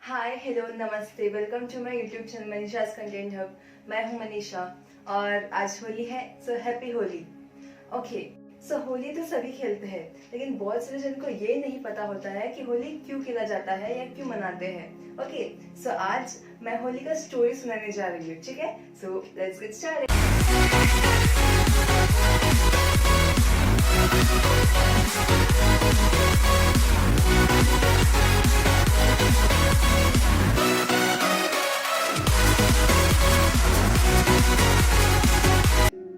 हाय hello नमस्ते, welcome to my YouTube channel Manisha's content hub. मैं हूं मनीषा और आज होली है, so happy Holi. Okay, so Holi तो सभी खेलते हैं, लेकिन बहुत सारे जन को ये नहीं पता होता है कि होली क्यों खेला जाता है या क्यों मनाते हैं। ओके, सो आज मैं होली का स्टोरी सुनाने जा रही हूँ, ठीक है। So let's get started.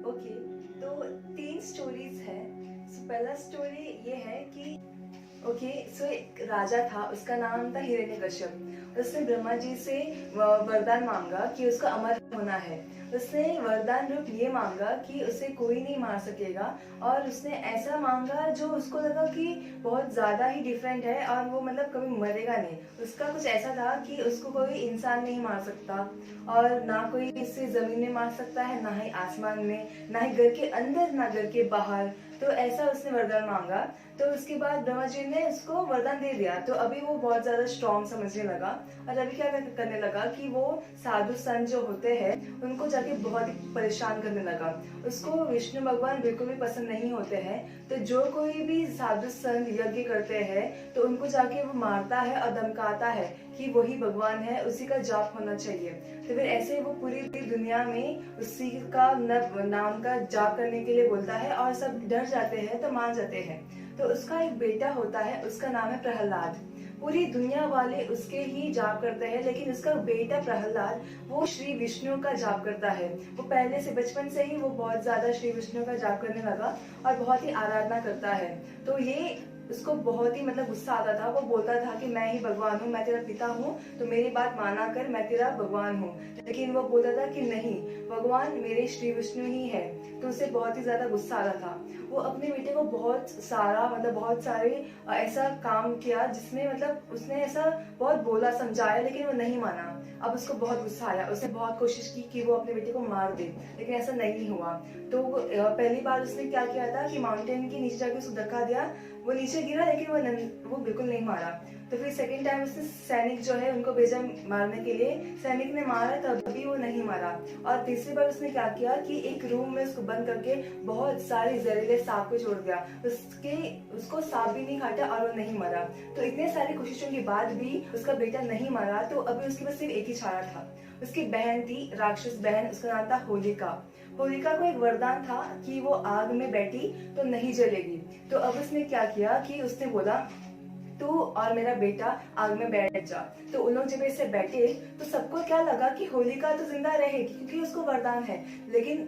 Okay, तो तीन स्टोरीज है। सो पहला स्टोरी ये है कि सो एक राजा था, उसका नाम था हिरण्यकश्यप। उसने ब्रह्मा जी से वरदान मांगा कि उसका अमर होना है। उसने वरदान रूप ये मांगा कि उसे कोई नहीं मार सकेगा, और उसने ऐसा मांगा जो उसको लगा कि बहुत ज्यादा ही डिफरेंट है और वो मतलब कभी मरेगा नहीं। उसका कुछ ऐसा था कि उसको कोई इंसान नहीं मार सकता, और ना कोई इसे जमीन में मार सकता है, ना ही आसमान में, ना ही घर के अंदर, ना घर के बाहर। तो ऐसा उसने वरदान मांगा। तो उसके बाद ब्रह्मा जी ने उसको वरदान दे दिया। तो अभी वो बहुत ज्यादा स्ट्रॉन्ग समझने लगा, और अभी क्या करने लगा कि वो साधु संत जो होते हैं उनको जाके बहुत ही परेशान करने लगा। उसको विष्णु भगवान बिल्कुल भी पसंद नहीं होते हैं। तो जो कोई भी साधु संत यज्ञ करते हैं तो उनको जाके वो मारता है और धमकाता है कि वही भगवान है, उसी का जाप होना चाहिए। तो फिर ऐसे वो पूरी दुनिया में उसी का नाम का जाप करने के लिए बोलता है, और सब डर जाते हैं तो मान जाते हैं। तो उसका एक बेटा होता है, उसका नाम है प्रहलाद। पूरी दुनिया वाले उसके ही जाप करते हैं, लेकिन उसका बेटा प्रहलाद वो श्री विष्णु का जाप करता है। वो पहले से बचपन से ही वो बहुत ज्यादा श्री विष्णु का जाप करने लगा और बहुत ही आराधना करता है। तो ये उसको बहुत ही मतलब गुस्सा आता था। वो बोलता था कि मैं ही भगवान हूँ, मैं तेरा पिता हूँ, तो मेरी बात माना कर, मैं तेरा भगवान हूँ। लेकिन वो बोलता था कि नहीं, भगवान मेरे श्री विष्णु ही है। तो उसे बहुत ही ज्यादा गुस्सा आता था। वो अपने बेटे को बहुत सारा मतलब बहुत सारे ऐसा काम किया जिसमें मतलब उसने ऐसा बहुत बोला, समझाया, लेकिन वो नहीं माना। अब उसको बहुत गुस्सा आया। उसने बहुत कोशिश की कि वो अपने बेटे को मार दे, लेकिन ऐसा नहीं हुआ। तो पहली बार उसने क्या किया था कि माउंटेन के नीचे जाके उसको धक्का दिया। वो नीचे गिरा, लेकिन वो बिल्कुल नहीं मारा। तो फिर सेकंड टाइम उसने सैनिक जो है उनको भेजा मारने के लिए। सैनिक ने मारा, तब भी वो नहीं मारा। और तीसरी बार उसने क्या किया कि एक रूम में उसको बंद करके बहुत सारे जहरीले सांप को छोड़ दिया। उसको सांप भी नहीं काटा और वो नहीं मरा। तो इतने सारी कोशिशों के बाद भी उसका बेटा नहीं मरा। तो अभी उसके पास सिर्फ एक ही चारा था। उसकी बहन थी, राक्षस बहन, उसका नाम था होलिका। होलिका को एक वरदान था कि वो आग में बैठी तो नहीं जलेगी। तो अब उसने क्या किया कि उसने बोला तू और मेरा बेटा आग में बैठ जा। तो उन लोग जब ऐसे बैठे तो सबको क्या लगा कि होलिका तो जिंदा रहेगी क्योंकि उसको वरदान है। लेकिन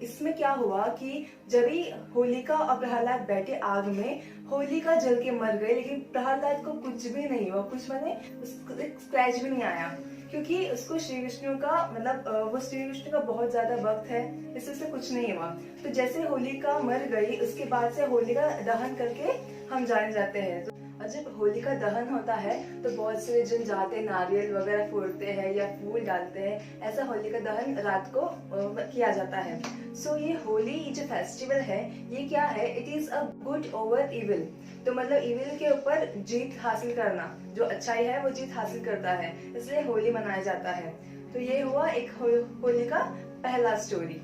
इसमें क्या हुआ कि जब ही होलिका और प्रहलाद बैठे आग में, होलिका जल के मर गए, लेकिन प्रहलाद को कुछ भी नहीं हुआ। कुछ माने उसको एक स्क्रैच भी नहीं आया, क्योंकि उसको श्री विष्णु का मतलब वो श्री विष्णु का बहुत ज्यादा भक्त है, इससे कुछ नहीं हुआ। तो जैसे होलिका मर गई, उसके बाद से होलिका दहन करके हम जाने जाते हैं। और जब होलिका दहन होता है तो बहुत से जन जाते नारियल वगैरह फोड़ते हैं या फूल डालते हैं। ऐसा होलिका दहन रात को किया जाता है। सो ये होली जो फेस्टिवल है ये क्या है, it is a good over evil. तो मतलब इविल के ऊपर जीत हासिल करना, जो अच्छाई है वो जीत हासिल करता है, इसलिए होली मनाया जाता है। तो ये हुआ एक होली का पहला स्टोरी।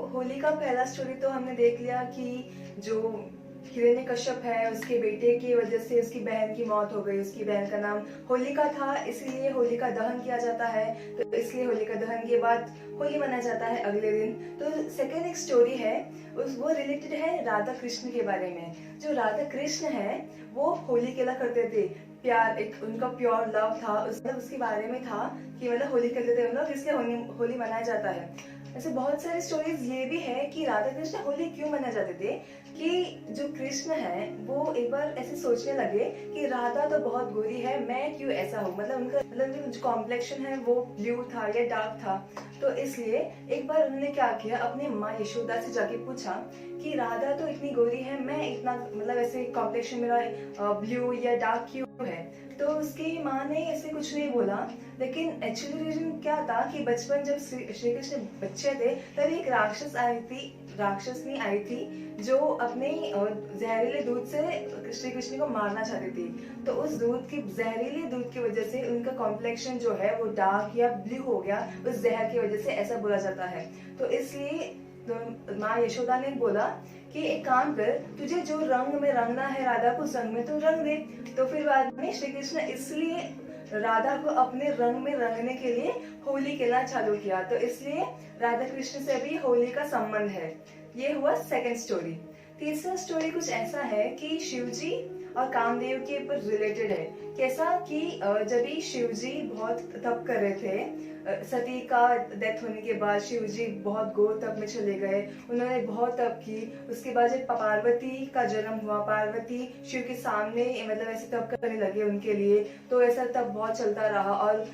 होली का पहला स्टोरी तो हमने देख लिया कि जो हिरण्यकश्यप है उसके बेटे की वजह से उसकी बहन की मौत हो गई। उसकी बहन का नाम होलिका था, इसलिए होलिका दहन किया जाता है। तो इसलिए होलिका दहन के बाद होली मनाया जाता है अगले दिन। तो सेकेंड एक स्टोरी है, वो रिलेटेड है राधा कृष्ण के बारे में। जो राधा कृष्ण है वो होली खेला करते थे। प्यार, एक उनका प्योर लव था, उसके बारे में था कि मतलब होली खेलते थे उन लोग, इसलिए होली मनाया जाता है। ऐसे बहुत सारे स्टोरीज ये भी है कि राधा कृष्ण होली क्यों मनाए जाते थे। कि जो कृष्ण है वो एक बार ऐसे सोचने लगे कि राधा तो बहुत गोरी है, मैं क्यों ऐसा हूँ। मतलब उनका मतलब जो कॉम्प्लेक्शन है वो ब्लू था या डार्क था। तो इसलिए एक बार उन्होंने क्या किया, अपनी माँ यशोदा से जाके पूछा कि राधा तो इतनी गोरी है, मैं इतना मतलब ऐसे कॉम्प्लेक्शन मेरा ब्लू या डार्क क्यों है। तो उसकी माँ ने ऐसे कुछ नहीं बोला, लेकिन एक्चुअली रीजन क्या था कि बचपन जब श्री कृष्ण बच्चे थे तभी एक राक्षस आई थी राक्षसनी आई थी जो अपने जहरीले दूध से श्री कृष्ण को मारना चाहती थी। तो उस जहरीले दूध की वजह से उनका कॉम्प्लेक्शन जो है वो डार्क या ब्लू हो गया, उस जहर की वजह से, ऐसा बोला जाता है। तो इसलिए तो माँ यशोदा ने बोला कि एक काम कर, तुझे जो रंग में रंगना है राधा को, उस रंग में तो रंग दे। तो फिर बाद में श्री कृष्ण इसलिए राधा को अपने रंग में रंगने के लिए होली खेलना चालू किया। तो इसलिए राधा कृष्ण से भी होली का संबंध है। ये हुआ सेकंड स्टोरी। तीसरा स्टोरी कुछ ऐसा है कि शिव जी और कामदेव के ऊपर रिलेटेड है। कैसा कि जब भी शिव जी बहुत तप कर रहे थे, सती का डेथ होने के बाद शिव जी बहुत घोर तप में चले गए, उन्होंने बहुत तप की। उसके बाद जब पार्वती का जन्म हुआ, पार्वती शिव के सामने मतलब ऐसे तप करने लगे उनके लिए, तो ऐसा तप बहुत चलता रहा और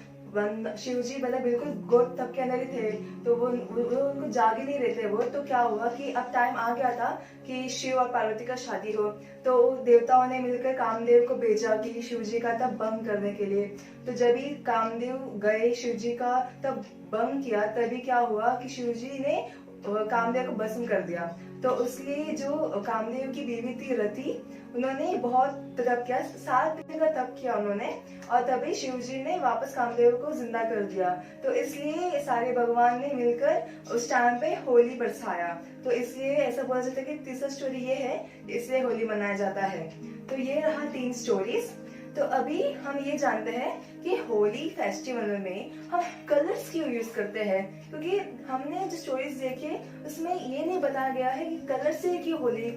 शिव जी मतलब बिल्कुल घोर तप के अंदर ही थे। तो वो उनको जाग ही नहीं रहे थे वो। तो क्या हुआ कि अब टाइम आ गया था कि शिव और पार्वती का शादी हो। तो देवताओं ने मिलकर कामदेव को भेजा कि शिव जी का तप भंग करने के लिए। तो जब ही कामदेव गए शिव जी का तप भंग किया, तभी क्या हुआ कि शिव जी ने कामदेव को भस्म कर दिया। तो उसलिए जो कामदेव की बीवी थी रति, उन्होंने बहुत तप किया, 7 दिन का तप किया उन्होंने, और तभी शिव जी ने वापस कामदेव को जिंदा कर दिया। तो इसलिए सारे भगवान ने मिलकर उस टाइम पे होली बरसाया। तो इसलिए ऐसा बोला जाता है कि तीसरा स्टोरी ये है, इसलिए होली मनाया जाता है। तो ये रहा 3 स्टोरीज। तो अभी हम ये जानते हैं कि होली फेस्टिवल में हम कलर्स क्यों यूज करते हैं, क्योंकि हमने जो स्टोरीज देखे उसमें ये नहीं बताया गया है कि कलर से क्यों होली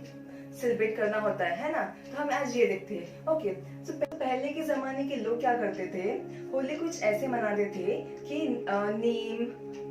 सेलिब्रेट करना होता है ना। तो हम आज ये देखते हैं। ओके, तो पहले के जमाने के लोग क्या करते थे, होली कुछ ऐसे मनाते थे कि नीम,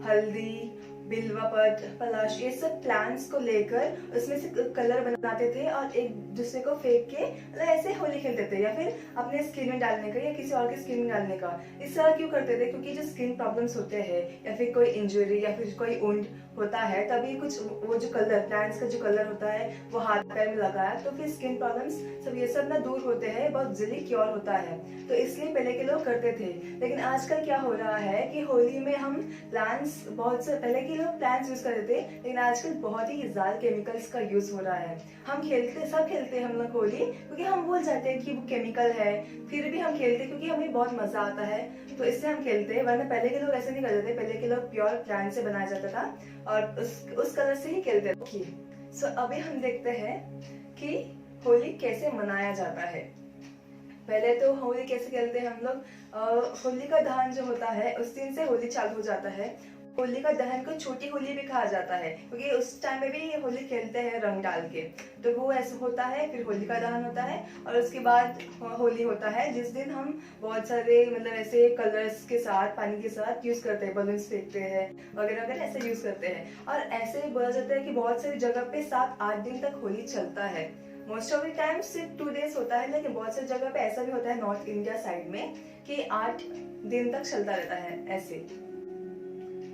हल्दी, बिल्वा पत्र, पलाश, ये सब प्लांट्स को लेकर उसमें से कलर बनाते थे और एक दूसरे को फेंक के मतलब ऐसे होली खेलते थे, या फिर अपने स्किन में डालने का या किसी और के स्किन में डालने का। इस तरह क्यों करते थे, क्योंकि जो स्किन प्रॉब्लम्स होते हैं या फिर कोई इंजरी या फिर कोई वुंड होता है, तभी कुछ वो जो कलर, प्लांट्स का जो कलर होता है वो हाथ पैर में लगाया तो फिर स्किन प्रॉब्लम्स सब ये सब ना दूर होते हैं, बहुत जल्दी क्योर होता है। तो इसलिए पहले के लोग करते थे। लेकिन आजकल क्या हो रहा है कि होली में हम प्लांट्स, बहुत से पहले के लोग प्लांट्स यूज करते थे, लेकिन आजकल बहुत ही ज्यादा केमिकल्स का यूज हो रहा है। हम खेलते हैं हम लोग होली, क्योंकि हम भूल जाते हैं कि वो केमिकल है, फिर भी हम खेलते क्योंकि हमें बहुत मजा आता है, तो इससे हम खेलते हैं। वरना पहले के लोग ऐसे नहीं करते थे, पहले के लोग प्योर प्लांट से बनाया जाता था और उस कलर से ही खेलते थे। सो अभी हम देखते हैं कि होली कैसे मनाया जाता है। पहले तो होली कैसे खेलते हैं हम लोग, होली का दहन जो होता है उस दिन से होली चालू हो जाता है। होली का दहन को छोटी होली भी कहा जाता है, क्योंकि उस टाइम में भी होली खेलते हैं रंग डाल के। तो वो ऐसा होता है, फिर होली का दहन होता है और उसके बाद होली होता है, जिस दिन हम बहुत सारे मतलब ऐसे कलर्स के साथ, पानी के साथ यूज करते हैं, बलून्स फेंकते हैं वगैरह वगैरह, ऐसे यूज करते हैं। और ऐसे बोला जाता है कि बहुत सारी जगह पे 7-8 दिन तक होली चलता है। मोस्ट ऑफ द टाइम सिर्फ 2 डेज होता है, लेकिन बहुत सारी जगह पे ऐसा भी होता है नॉर्थ इंडिया साइड में कि 8 दिन तक चलता रहता है ऐसे।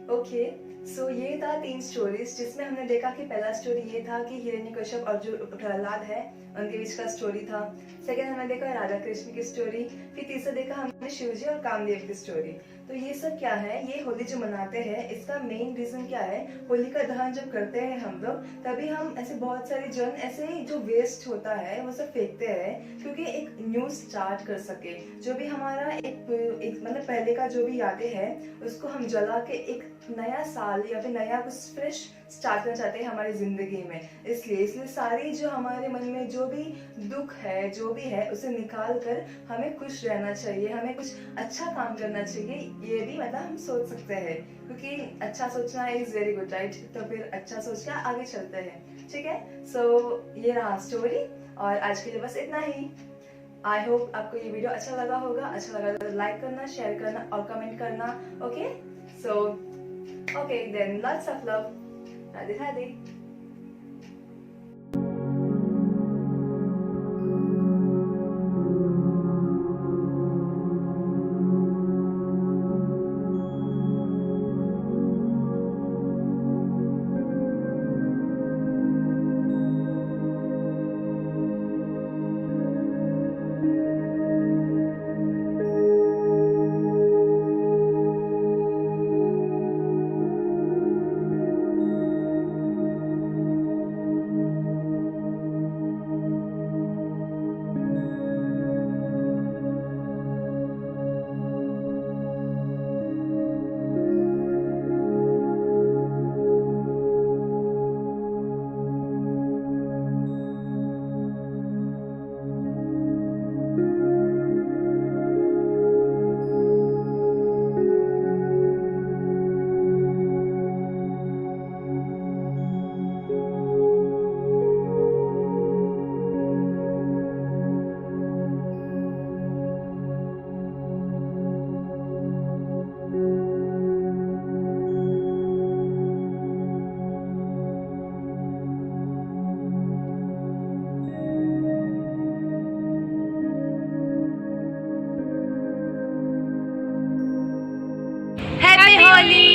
ओके, सो ये था 3 स्टोरीज, जिसमें हमने देखा कि पहला स्टोरी ये था कि हिरण्यकश्यप और जो प्रहलाद है उनके बीच का स्टोरी था। सेकंड हमने देखा राधा कृष्ण की स्टोरी। फिर तीसरा देखा हमने शिवजी और कामदेव की स्टोरी। तो ये सब क्या है, ये होली जो मनाते हैं इसका मेन रीजन क्या है, होली का दहन जब करते हैं हम लोग, तभी हम ऐसे बहुत सारे जन ऐसे जो वेस्ट होता है वो सब फेंकते हैं, क्योंकि एक न्यू स्टार्ट कर सके। जो भी हमारा एक मतलब पहले का जो भी यादें हैं उसको हम जला के एक नया साल या फिर नया कुछ फ्रेश स्टार्ट करना चाहते हैं हमारी जिंदगी में। इसलिए सारी जो हमारे मन में जो भी दुख है, जो भी है, उसे निकाल कर हमें खुश रहना चाहिए, हमें कुछ अच्छा काम करना चाहिए, ये भी मतलब हम सोच सकते हैं, क्योंकि अच्छा सोचना इज वेरी गुड, राइट। तो फिर अच्छा सोच कर आगे चलते हैं, ठीक है। सो ये रहा स्टोरी और आज के लिए बस इतना ही। आई होप आपको ये वीडियो अच्छा लगा होगा। अच्छा लगा तो लाइक करना, शेयर करना और कमेंट करना। Okay, so okay then, lots of love. Radhe Radhe. Dolly